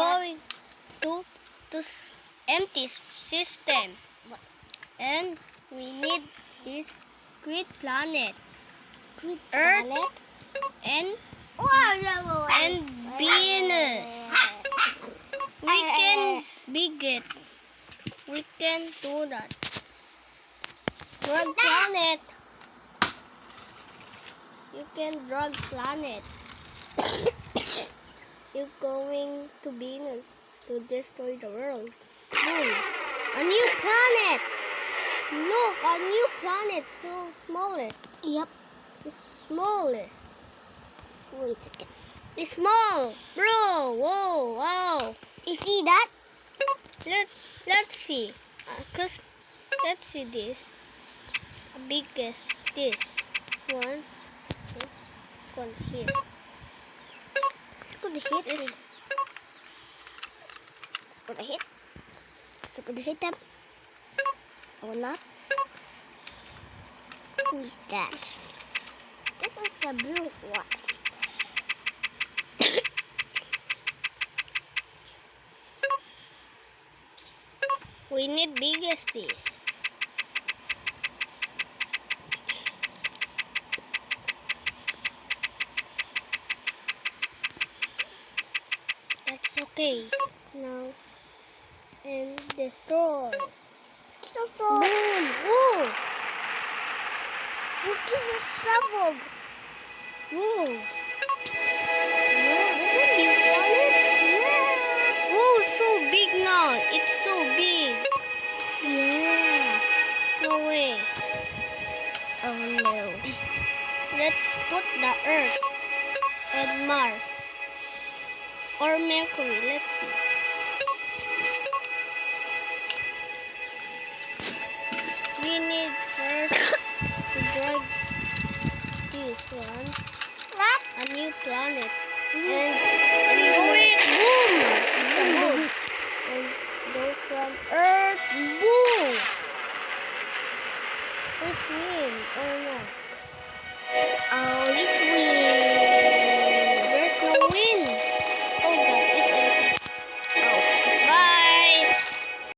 going to empty system, and we need this great planet, Earth, and Venus. We can big it. We can do that. Drug planet. You can drug planet. You're going to Venus to destroy the world. Boom! A new planet! Look, a new planet, so smallest. Yep. The smallest. Wait a second. It's small, bro. Whoa, wow. You see that? Let's see. Let's see this. Biggest this one. Gonna hit. It's gonna hit This. me. It's gonna hit. It's gonna hit them. Or not? Who is that? This is a blue one. We need biggest this. That's okay. Now and destroy. So Boom! Woo! look, this is shoveled. Whoa! Whoa, this is a new planet? Yeah. Whoa, so big now. It's so big. Yeah. No way. Oh no. Let's put the Earth and Mars or Mercury. Let's see. We need first to drag this one, What? a new planet, and